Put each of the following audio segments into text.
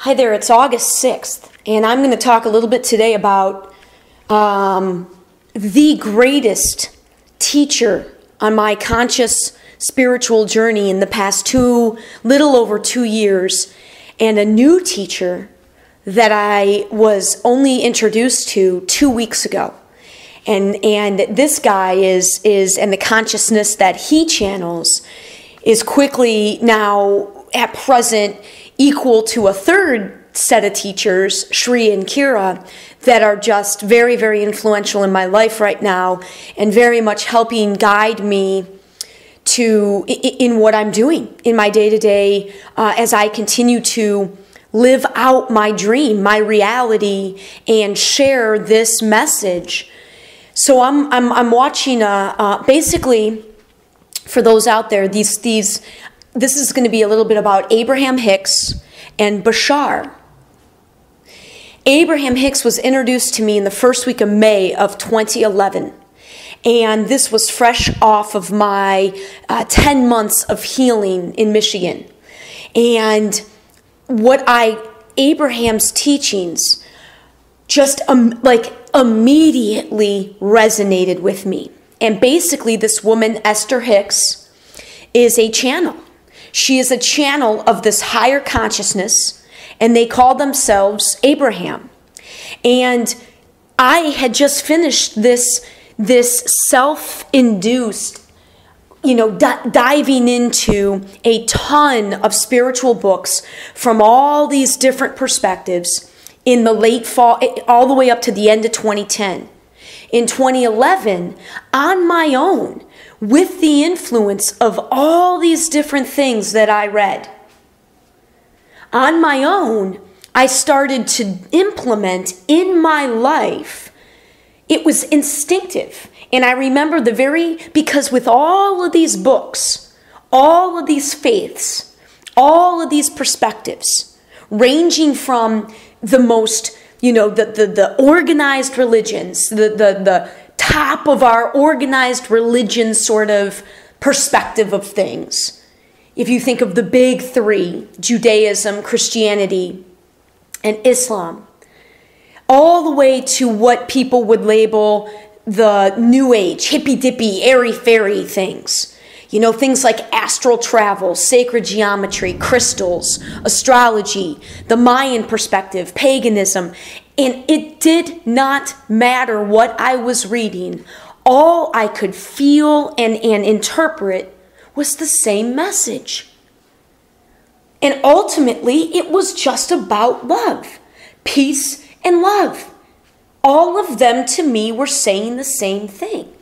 Hi there, it's August 6th, and I'm going to talk a little bit today about the greatest teacher on my conscious spiritual journey in the past little over 2 years, and a new teacher that I was only introduced to 2 weeks ago. And this guy is and the consciousness that he channels is quickly now at present equal to a third set of teachers, Shri and Kira, that are just very, very influential in my life right now and very much helping guide me in what I'm doing in my day-to-day as I continue to live out my dream, my reality, and share this message. So I'm watching basically, for those out there, this is going to be a little bit about Abraham Hicks and Bashar. Abraham Hicks was introduced to me in the first week of May of 2011. And this was fresh off of my 10 months of healing in Michigan. And Abraham's teachings just immediately resonated with me. And basically this woman, Esther Hicks, is a channel. She is a channel of this higher consciousness, and they call themselves Abraham. And I had just finished this self-induced, diving into a ton of spiritual books from all these different perspectives in the late fall, all the way up to the end of 2010. In 2011, on my own, with the influence of all these different things that I read, on my own, I started to implement in my life. It was instinctive. And I remember because with all of these books, all of these faiths, all of these perspectives, ranging from the most, the organized religions, the top of our organized religion sort of perspective of things. If you think of the big three, Judaism, Christianity, and Islam, all the way to what people would label the New Age, hippy-dippy, airy-fairy things. Things like astral travel, sacred geometry, crystals, astrology, the Mayan perspective, paganism. And it did not matter what I was reading. All I could feel and interpret was the same message. And ultimately, it was just about love, peace and love. All of them to me were saying the same thing.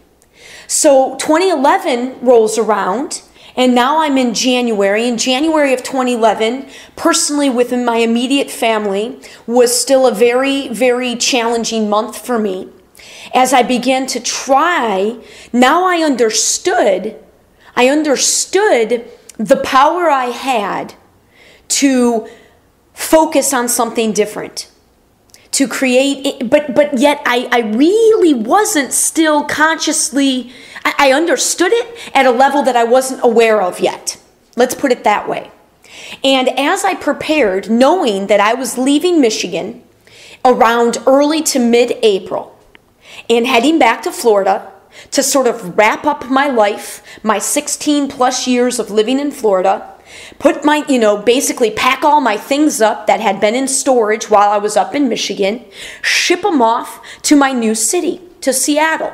So 2011 rolls around, and now I'm in January. In January of 2011, personally within my immediate family, was still a very, very challenging month for me. As I began to try, now I understood the power I had to focus on something different, to create, but yet I really wasn't still consciously, I understood it at a level that I wasn't aware of yet. Let's put it that way. And as I prepared, knowing that I was leaving Michigan around early to mid-April and heading back to Florida to sort of wrap up my life, my 16 plus years of living in Florida, put my, basically pack all my things up that had been in storage while I was up in Michigan, ship them off to my new city, to Seattle.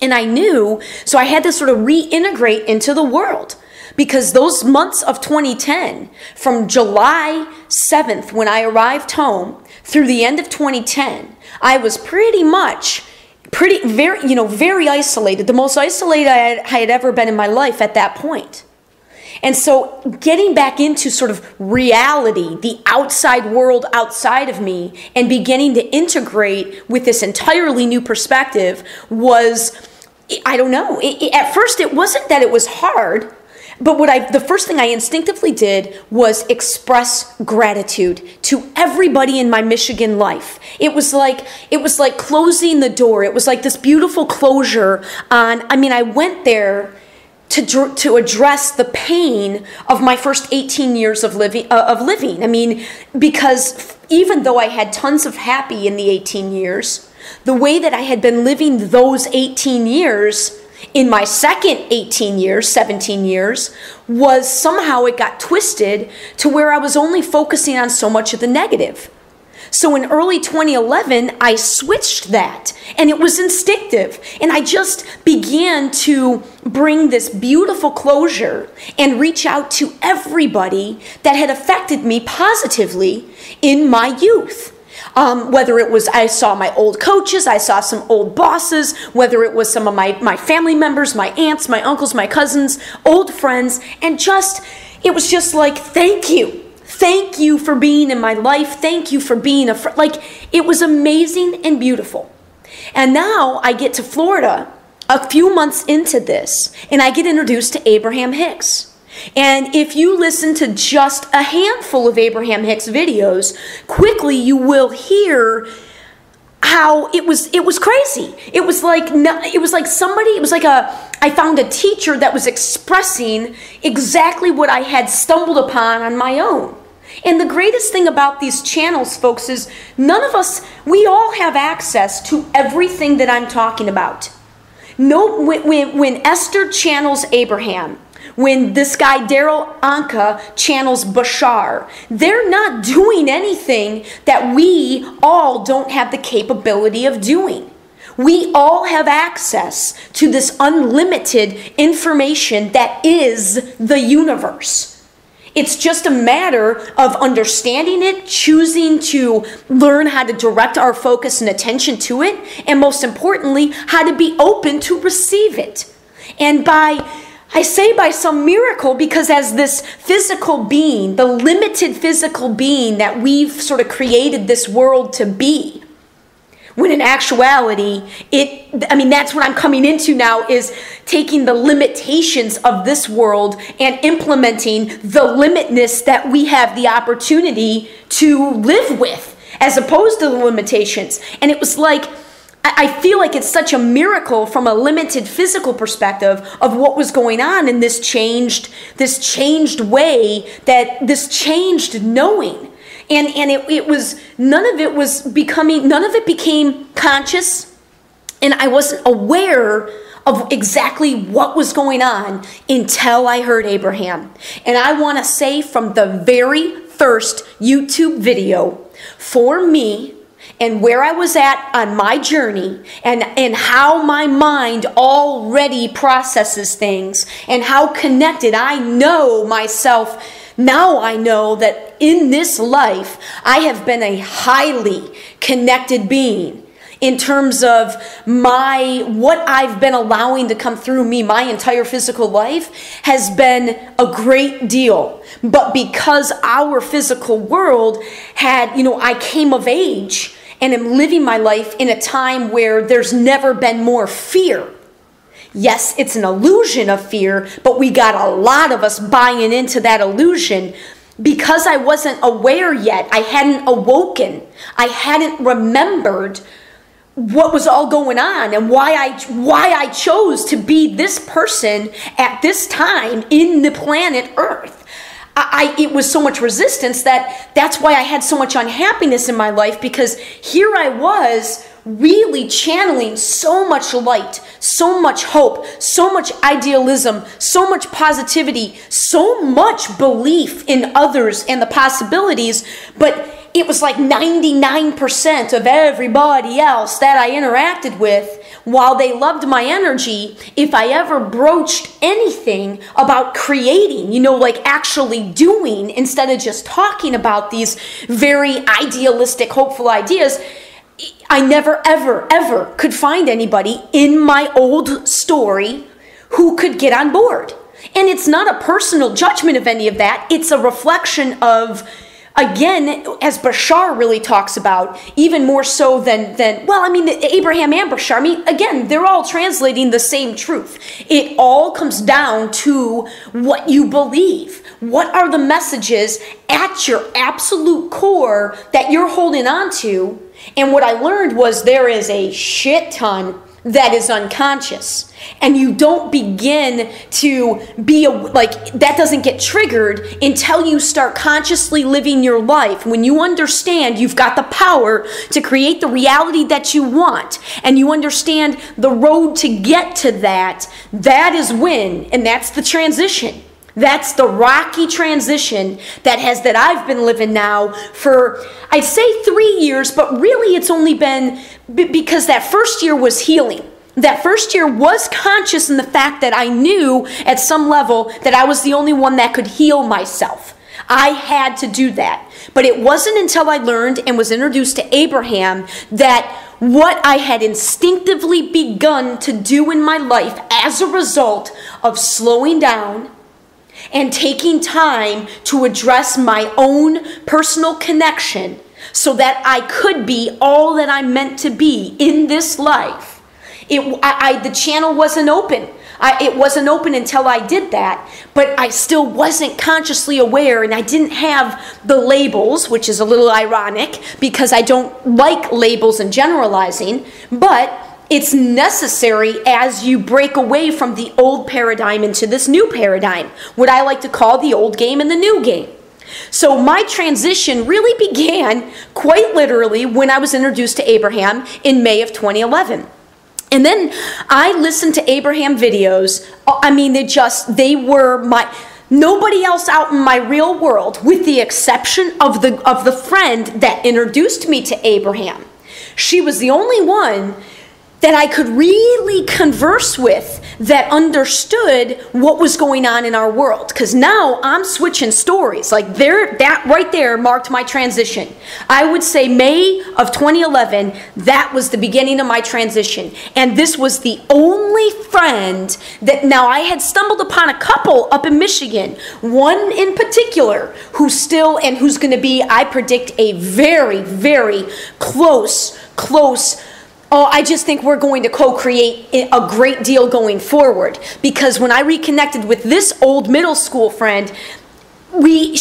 And I knew, so I had to sort of reintegrate into the world, because those months of 2010, from July 7th when I arrived home through the end of 2010, I was very isolated, the most isolated I had ever been in my life at that point. And so getting back into sort of reality, the outside world outside of me, and beginning to integrate with this entirely new perspective was, I don't know. At first, it wasn't that it was hard, but the first thing I instinctively did was express gratitude to everybody in my Michigan life. It was like closing the door. It was like this beautiful closure on, I went there to address the pain of my first 18 years of living. I mean, because even though I had tons of happy in the 18 years, the way that I had been living those 18 years in my second 18 years, 17 years, was somehow it got twisted to where I was only focusing on so much of the negative. So in early 2011, I switched that, and it was instinctive. And I just began to bring this beautiful closure and reach out to everybody that had affected me positively in my youth. Whether it was, I saw my old coaches, I saw some old bosses, whether it was some of my family members, my aunts, my uncles, my cousins, old friends, and it was just like, thank you. Thank you for being in my life. Thank you for being a friend. Like, it was amazing and beautiful. And now I get to Florida a few months into this, and I get introduced to Abraham Hicks. And if you listen to just a handful of Abraham Hicks videos, quickly you will hear how it was crazy. It was like I found a teacher that was expressing exactly what I had stumbled upon on my own. And the greatest thing about these channels, folks, is we all have access to everything that I'm talking about. When Esther channels Abraham, when this guy Daryl Anka channels Bashar, they're not doing anything that we all don't have the capability of doing. We all have access to this unlimited information that is the universe. It's just a matter of understanding it, choosing to learn how to direct our focus and attention to it, and most importantly, how to be open to receive it. And I say by some miracle, because as this physical being, the limited physical being that we've sort of created this world to be, when in actuality, that's what I'm coming into now, is taking the limitations of this world and implementing the limitness that we have the opportunity to live with, as opposed to the limitations. And it was like, I feel like it's such a miracle from a limited physical perspective of what was going on in this changed way, this changed knowing. And it was, none of it became conscious, and I wasn't aware of exactly what was going on until I heard Abraham. And I want to say, from the very first YouTube video, for me, and where I was at on my journey, and how my mind already processes things, and how connected I know myself. Now I know that in this life, I have been a highly connected being in terms of what I've been allowing to come through me. My entire physical life has been a great deal. But because our physical world had, I came of age and am living my life in a time where there's never been more fear. Yes, it's an illusion of fear, but we got a lot of us buying into that illusion because I wasn't aware yet. I hadn't awoken. I hadn't remembered what was all going on and why I chose to be this person at this time in the planet Earth. It was so much resistance that's why I had so much unhappiness in my life, because here I was really channeling so much light, so much hope, so much idealism, so much positivity, so much belief in others and the possibilities, but it was like 99% of everybody else that I interacted with, while they loved my energy, if I ever broached anything about creating, like actually doing, instead of just talking about these very idealistic, hopeful ideas, I never, ever, ever could find anybody in my old story who could get on board. And it's not a personal judgment of any of that. It's a reflection of, again, as Bashar really talks about, even more so than Abraham and Bashar, again, they're all translating the same truth. It all comes down to what you believe. What are the messages at your absolute core that you're holding on to? And what I learned was there is a shit ton that is unconscious. And you don't begin to be, that doesn't get triggered until you start consciously living your life. When you understand you've got the power to create the reality that you want, and you understand the road to get to that, that is when, and that's the transition. That's the rocky transition that I've been living now for, I'd say 3 years, but really it's only been because that first year was healing. That first year was conscious in the fact that I knew at some level that I was the only one that could heal myself. I had to do that. But it wasn't until I learned and was introduced to Abraham that what I had instinctively begun to do in my life as a result of slowing down and taking time to address my own personal connection so that I could be all that I'm meant to be in this life. The channel wasn't open. It wasn't open until I did that, but I still wasn't consciously aware, and I didn't have the labels, which is a little ironic because I don't like labels and generalizing, but it's necessary as you break away from the old paradigm into this new paradigm, what I like to call the old game and the new game. So my transition really began quite literally when I was introduced to Abraham in May of 2011. And then I listened to Abraham videos. I mean, they were nobody else out in my real world, with the exception of the friend that introduced me to Abraham. She was the only one that I could really converse with that understood what was going on in our world. Because now I'm switching stories. That right there marked my transition. I would say May of 2011, that was the beginning of my transition. And this was the only friend that, now I had stumbled upon a couple up in Michigan. One in particular who's going to be, I predict, a very, very close I just think we're going to co-create a great deal going forward, because when I reconnected with this old middle school friend, we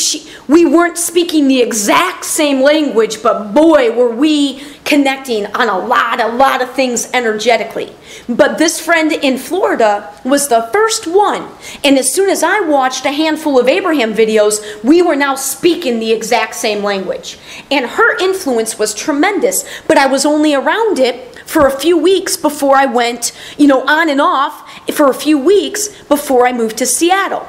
weren't speaking the exact same language, but boy, were we connecting on a lot of things energetically. But this friend in Florida was the first one. And as soon as I watched a handful of Abraham videos, we were now speaking the exact same language. And her influence was tremendous, but I was only around it for a few weeks before I went, on and off for a few weeks before I moved to Seattle.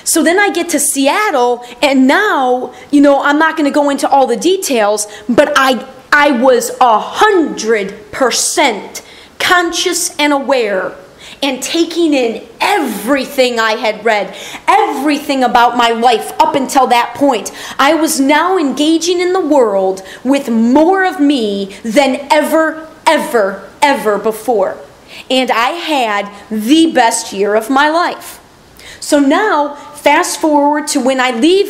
So then I get to Seattle, and now, I'm not going to go into all the details, but I was 100% conscious and aware and taking in everything I had read, everything about my life up until that point. I was now engaging in the world with more of me than ever before. And I had the best year of my life. So now, fast forward to when I leave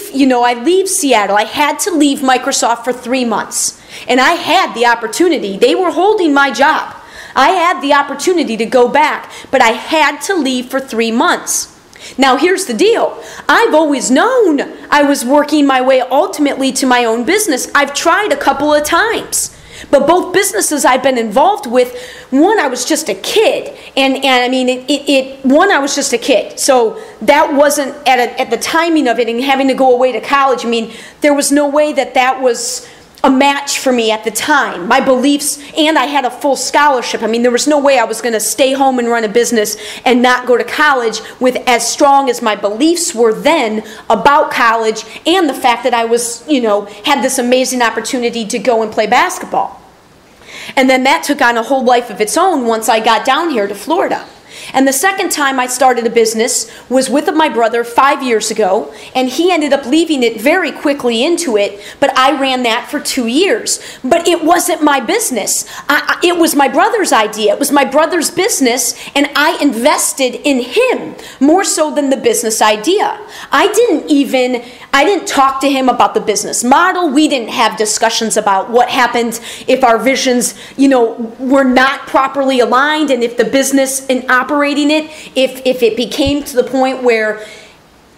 Seattle. I had to leave Microsoft for 3 months. And I had the opportunity. They were holding my job. I had the opportunity to go back, but I had to leave for 3 months. Now, here's the deal. I've always known I was working my way ultimately to my own business. I've tried a couple of times. But both businesses I've been involved with, one, I was just a kid. And I mean, I was just a kid. So that wasn't, at the timing of it and having to go away to college, I mean, there was no way that was a match for me at the time. My beliefs, and I had a full scholarship. I mean, there was no way I was going to stay home and run a business and not go to college with as strong as my beliefs were then about college and the fact that I was, had this amazing opportunity to go and play basketball. And then that took on a whole life of its own once I got down here to Florida. And the second time I started a business was with my brother 5 years ago, and he ended up leaving it very quickly into it, but I ran that for 2 years. But it wasn't my business. It was my brother's idea. It was my brother's business, and I invested in him more so than the business idea. I didn't talk to him about the business model. We didn't have discussions about what happened if our visions, were not properly aligned, and if the business and operating it, if it became to the point where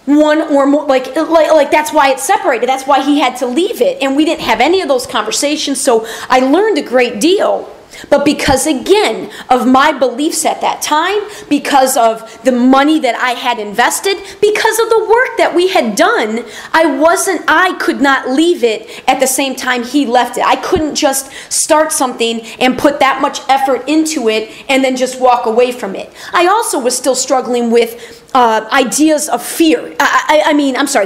one or more, like that's why it's separated. That's why he had to leave it. And we didn't have any of those conversations. So I learned a great deal. But because, again, of my beliefs at that time, because of the money that I had invested, because of the work that we had done, I could not leave it at the same time he left it. I couldn't just start something and put that much effort into it and then just walk away from it. I also was still struggling with ideas of fear.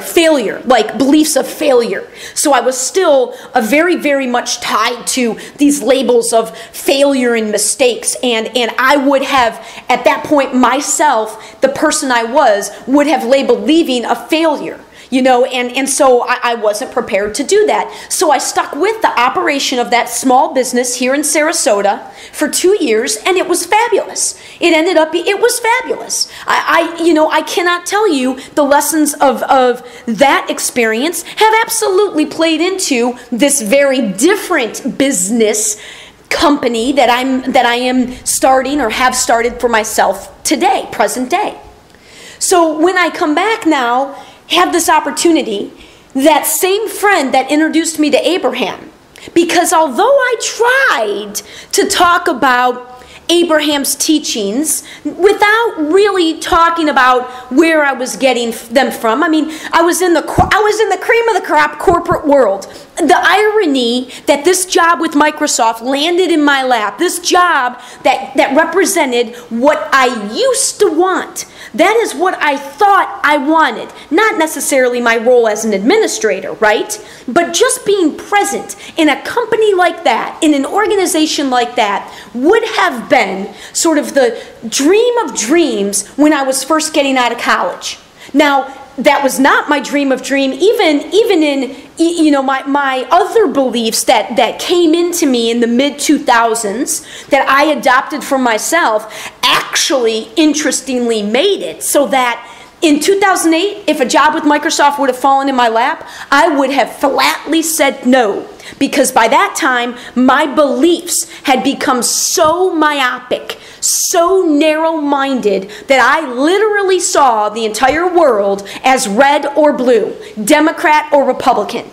Failure, like beliefs of failure. So I was still very, very much tied to these labels of failure and mistakes. And I would have, at that point, myself, the person I was, would have labeled leaving a failure. And so I wasn't prepared to do that. So I stuck with the operation of that small business here in Sarasota for 2 years, and it was fabulous. It was fabulous. I cannot tell you the lessons of that experience have absolutely played into this very different business company that I am starting or have started for myself today, present day. So when I come back now, have this opportunity, that same friend that introduced me to Abraham, because although I tried to talk about Abraham's teachings without really talking about where I was getting them from. I was in the cream of the crop corporate world. The irony that this job with Microsoft landed in my lap, this job that represented what I used to want. That is what I thought I wanted. Not necessarily my role as an administrator, right? But just being present in a company like that, in an organization like that, would have been sort of the dream of dreams when I was first getting out of college. Now, that was not my dream of dream, even in my other beliefs that came into me in the mid-2000s that I adopted for myself, actually interestingly made it so that in 2008, if a job with Microsoft would have fallen in my lap, I would have flatly said no. Because by that time, my beliefs had become so myopic, so narrow-minded, that I literally saw the entire world as red or blue, Democrat or Republican.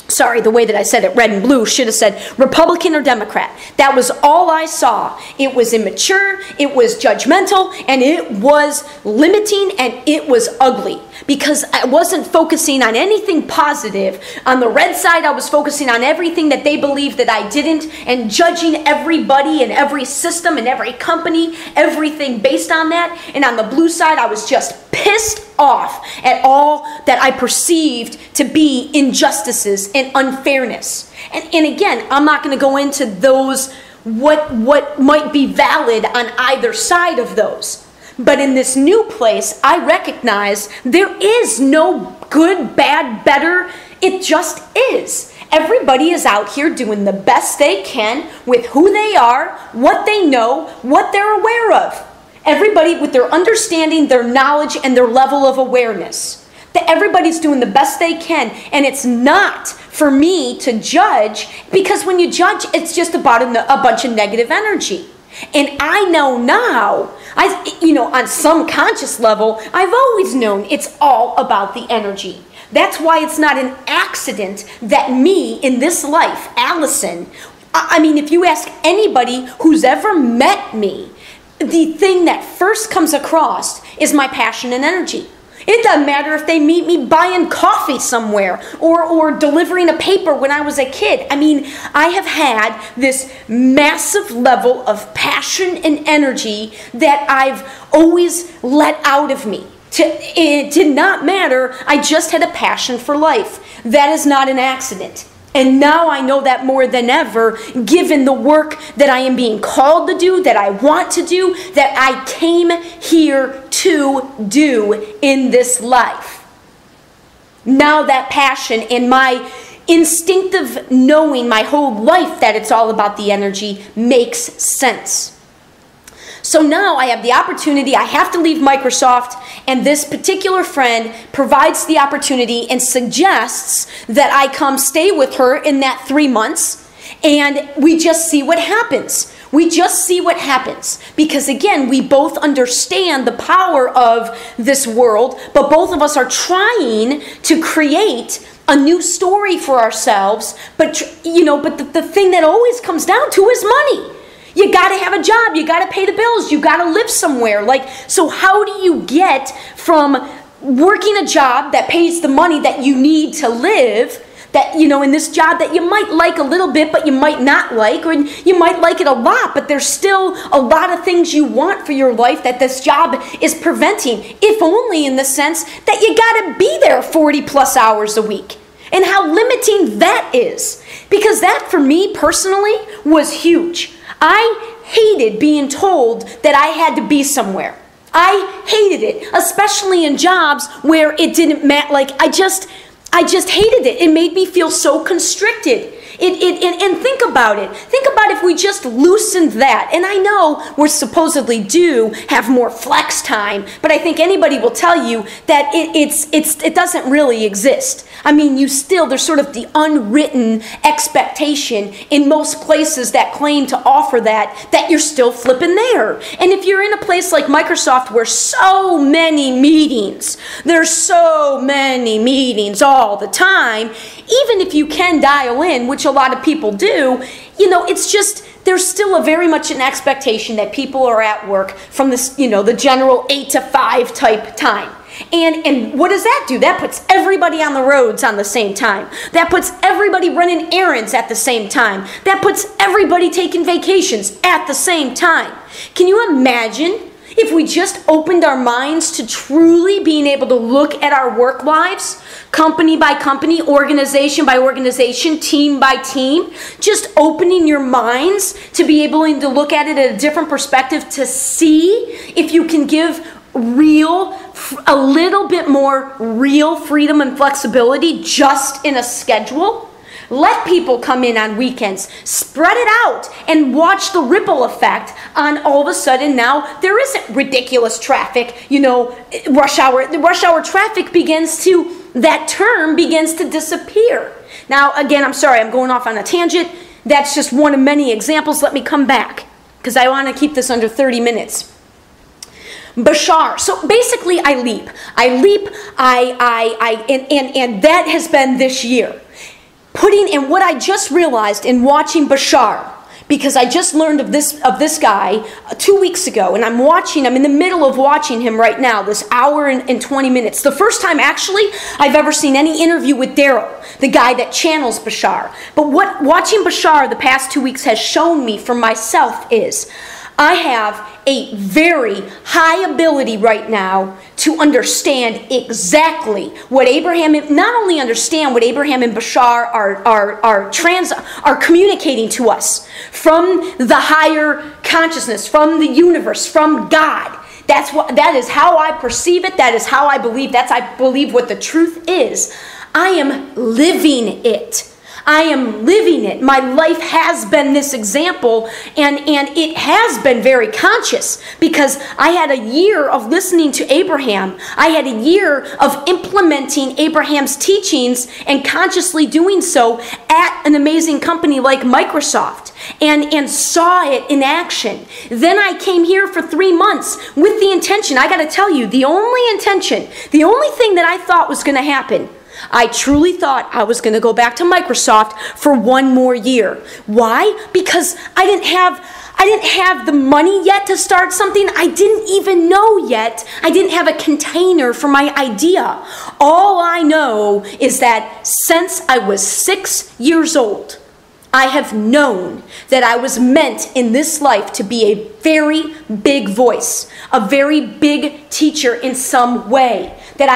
Sorry, the way that I said it, red and blue, should have said Republican or Democrat. That was all I saw. It was immature, it was judgmental, and it was limiting, and it was ugly. Because I wasn't focusing on anything positive. On the red side, I was focusing on everything that they believed that I didn't, and judging everybody and every system and every company, everything based on that. And on the blue side, I was just pissed off at all that I perceived to be injustices and unfairness. And again, I'm not going to go into those, what might be valid on either side of those. But in this new place, I recognize there is no good, bad, better. It just is. Everybody is out here doing the best they can with who they are, what they know, what they're aware of. Everybody with their understanding, their knowledge, and their level of awareness. That everybody's doing the best they can. And it's not for me to judge, because when you judge, it's just about a bunch of negative energy. And I know now, on some conscious level, I've always known it's all about the energy. That's why it's not an accident that me in this life, Alyson, if you ask anybody who's ever met me, the thing that first comes across is my passion and energy. It doesn't matter if they meet me buying coffee somewhere or delivering a paper when I was a kid. I have had this massive level of passion and energy that I've always let out of me. It did not matter. I just had a passion for life. That is not an accident. And now I know that more than ever, given the work that I am being called to do, that I want to do, that I came here to do in this life. Now that passion and my instinctive knowing my whole life that it's all about the energy makes sense. So now I have the opportunity, I have to leave Microsoft, and this particular friend provides the opportunity and suggests that I come stay with her in that 3 months, and we just see what happens. We just see what happens. Because again, we both understand the power of this world, but both of us are trying to create a new story for ourselves, but the thing that always comes down to is money. You got to have a job, you got to pay the bills, you got to live somewhere. So how do you get from working a job that pays the money that you need to live, that, in this job that you might like a little bit, but you might not like, or you might like it a lot, but there's still a lot of things you want for your life that this job is preventing, if only in the sense that you got to be there 40 plus hours a week, and how limiting that is. Because that, for me personally, was huge. I hated being told that I had to be somewhere. I hated it, especially in jobs where it didn't matter. I just hated it. It made me feel so constricted. And think about it. Think about if we just loosened that. And I know we supposedly do have more flex time, but I think anybody will tell you that it doesn't really exist. I mean, there's sort of the unwritten expectation in most places that claim to offer that you're still flipping there. And if you're in a place like Microsoft where there's so many meetings all the time, even if you can dial in, which a lot of people do, it's just, there's still very much an expectation that people are at work from this, the general 8 to 5 type time. And what does that do? That puts everybody on the roads on the same time. That puts everybody running errands at the same time. That puts everybody taking vacations at the same time. Can you imagine if we just opened our minds to truly being able to look at our work lives, company by company, organization by organization, team by team, just opening your minds to be able to look at it at a different perspective, to see if you can give a little bit more real freedom and flexibility just in a schedule. Let people come in on weekends, spread it out, and watch the ripple effect on all of a sudden now there isn't ridiculous traffic, rush hour. The rush hour traffic that term begins to disappear. Now, again, I'm sorry, I'm going off on a tangent. That's just one of many examples. Let me come back because I want to keep this under 30 minutes. Bashar. So basically I leap, and that has been this year. And what I just realized in watching Bashar, because I just learned of this guy 2 weeks ago, and I'm in the middle of watching him right now, this hour and 20 minutes. The first time, actually, I've ever seen any interview with Daryl, the guy that channels Bashar. But what watching Bashar the past 2 weeks has shown me for myself is I have a very high ability right now to understand exactly what not only understand what Abraham and Bashar are communicating to us from the higher consciousness, from the universe, from God. That is how I perceive it. That is how I believe. I believe what the truth is. I am living it. I am living it. My life has been this example, and it has been very conscious because I had a year of listening to Abraham. I had a year of implementing Abraham's teachings and consciously doing so at an amazing company like Microsoft and saw it in action. Then I came here for 3 months with the intention, I got to tell you, the only thing that I thought was going to happen, I truly thought I was going to go back to Microsoft for 1 more year. Why? Because I didn't have the money yet to start something. I didn't even know yet. I didn't have a container for my idea. All I know is that since I was 6 years old, I have known that I was meant in this life to be a very big voice, a very big teacher in some way. That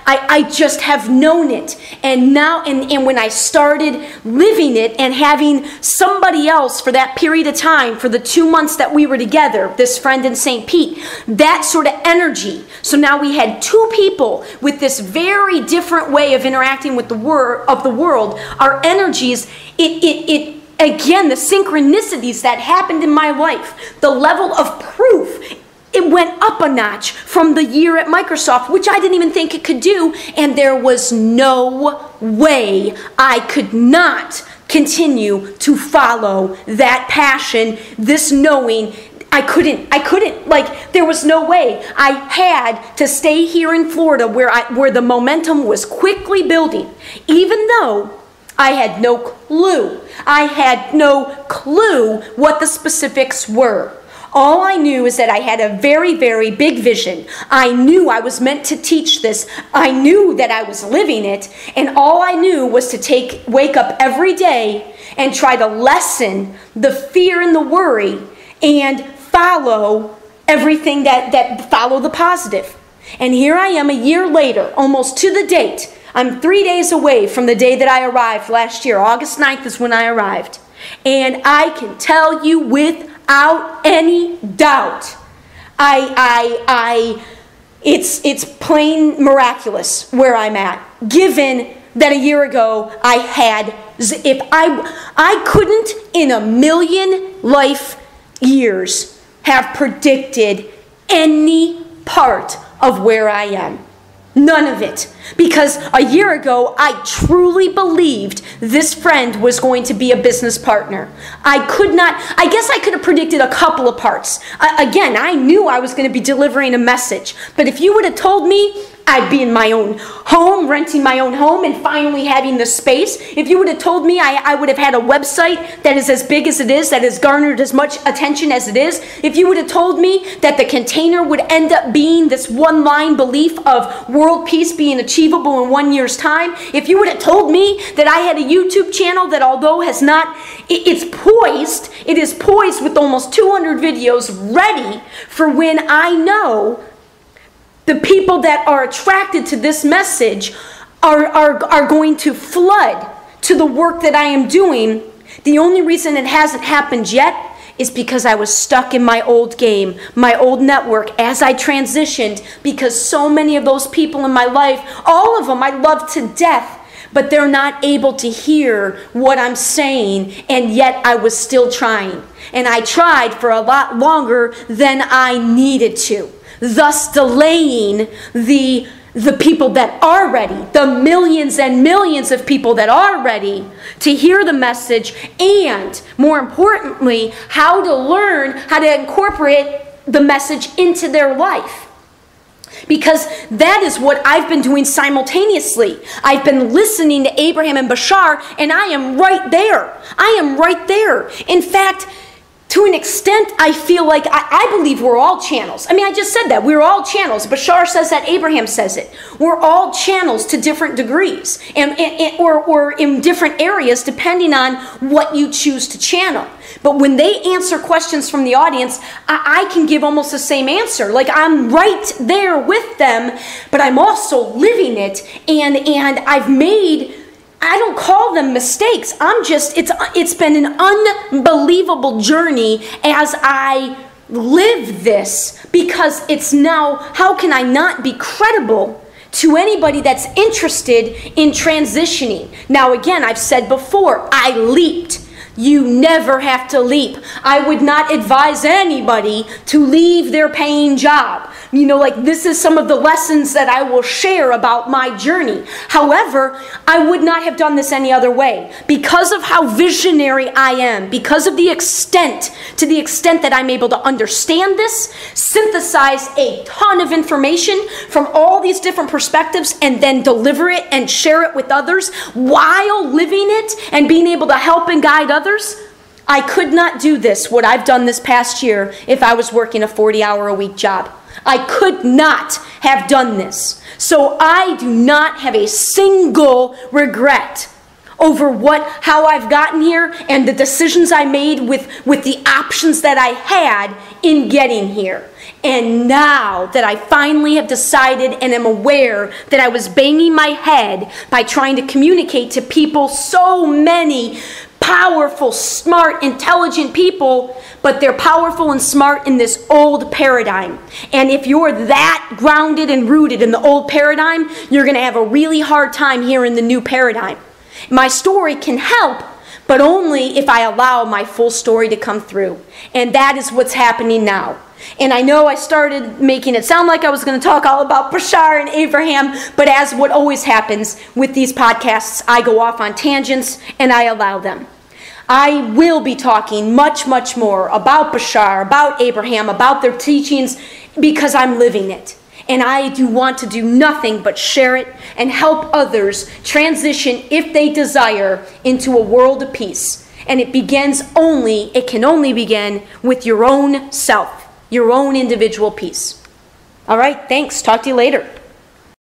I just have known it. And now, and when I started living it and having somebody else for that period of time, for the 2 months that we were together, this friend in St. Pete, that sort of energy. So now we had 2 people with this very different way of interacting with the world. Our energies, again, the synchronicities that happened in my life, the level of proof, it went up a notch from the year at Microsoft, which I didn't even think it could do, and there was no way I could not continue to follow that passion, this knowing. I couldn't, like, there was no way. I had to stay here in Florida where the momentum was quickly building, even though I had no clue. I had no clue what the specifics were. All I knew is that I had a very, very big vision. I knew I was meant to teach this. I knew that I was living it. And all I knew was to wake up every day and try to lessen the fear and the worry and follow everything that follow the positive. And here I am a year later, almost to the date. I'm 3 days away from the day that I arrived last year. August 9th is when I arrived. And I can tell you without any doubt, it's plain miraculous where I'm at. Given that a year ago I couldn't in a million life years have predicted any part of where I am. None of it. Because a year ago, I truly believed this friend was going to be a business partner. I guess I could have predicted a couple of parts. Again, I knew I was going to be delivering a message. But if you would have told me I'd be in my own home, renting my own home, and finally having the space, if you would have told me I would have had a website that is as big as it is, that has garnered as much attention as it is, if you would have told me that the container would end up being this one-line belief of world peace being achievable in 1 year's time, if you would have told me that I had a YouTube channel that although has not, it is poised with almost 200 videos ready for when I know the people that are attracted to this message are going to flood to the work that I am doing. The only reason it hasn't happened yet is because I was stuck in my old game, my old network as I transitioned, because so many of those people in my life, all of them I love to death, but they're not able to hear what I'm saying, and yet I was still trying. And I tried for a lot longer than I needed to, thus delaying the people that are ready, the millions and millions of people that are ready to hear the message, and more importantly, how to learn how to incorporate the message into their life. Because that is what I've been doing simultaneously. I've been listening to Abraham and Bashar, and I am right there. I am right there. In fact, to an extent, I feel like I believe we're all channels. I mean, I just said that. We're all channels. Bashar says that. Abraham says it. We're all channels to different degrees or in different areas depending on what you choose to channel. But when they answer questions from the audience, I can give almost the same answer. Like, I'm right there with them, but I'm also living it. And I've made... I don't call them mistakes. It's been an unbelievable journey as I live this, because it's now, how can I not be credible to anybody that's interested in transitioning? Now again, I've said before, I leaped. You never have to leap. I would not advise anybody to leave their paying job. You know, like, this is some of the lessons that I will share about my journey. However, I would not have done this any other way. Because of how visionary I am, because of to the extent that I'm able to understand this, synthesize a ton of information from all these different perspectives, and then deliver it and share it with others while living it and being able to help and guide others, I could not do this, what I've done this past year, if I was working a 40-hour-a-week job. I could not have done this. So I do not have a single regret over how I've gotten here and the decisions I made with the options that I had in getting here. And now that I finally have decided and am aware that I was banging my head by trying to communicate to people, so many powerful, smart, intelligent people, but they're powerful and smart in this old paradigm. And if you're that grounded and rooted in the old paradigm, you're going to have a really hard time here in the new paradigm. My story can help, but only if I allow my full story to come through. And that is what's happening now. And I know I started making it sound like I was going to talk all about Bashar and Abraham, but as what always happens with these podcasts, I go off on tangents and I allow them. I will be talking much, much more about Bashar, about Abraham, about their teachings, because I'm living it. And I do want to do nothing but share it and help others transition, if they desire, into a world of peace. And it can only begin with your own self, your own individual peace. All right, thanks. Talk to you later.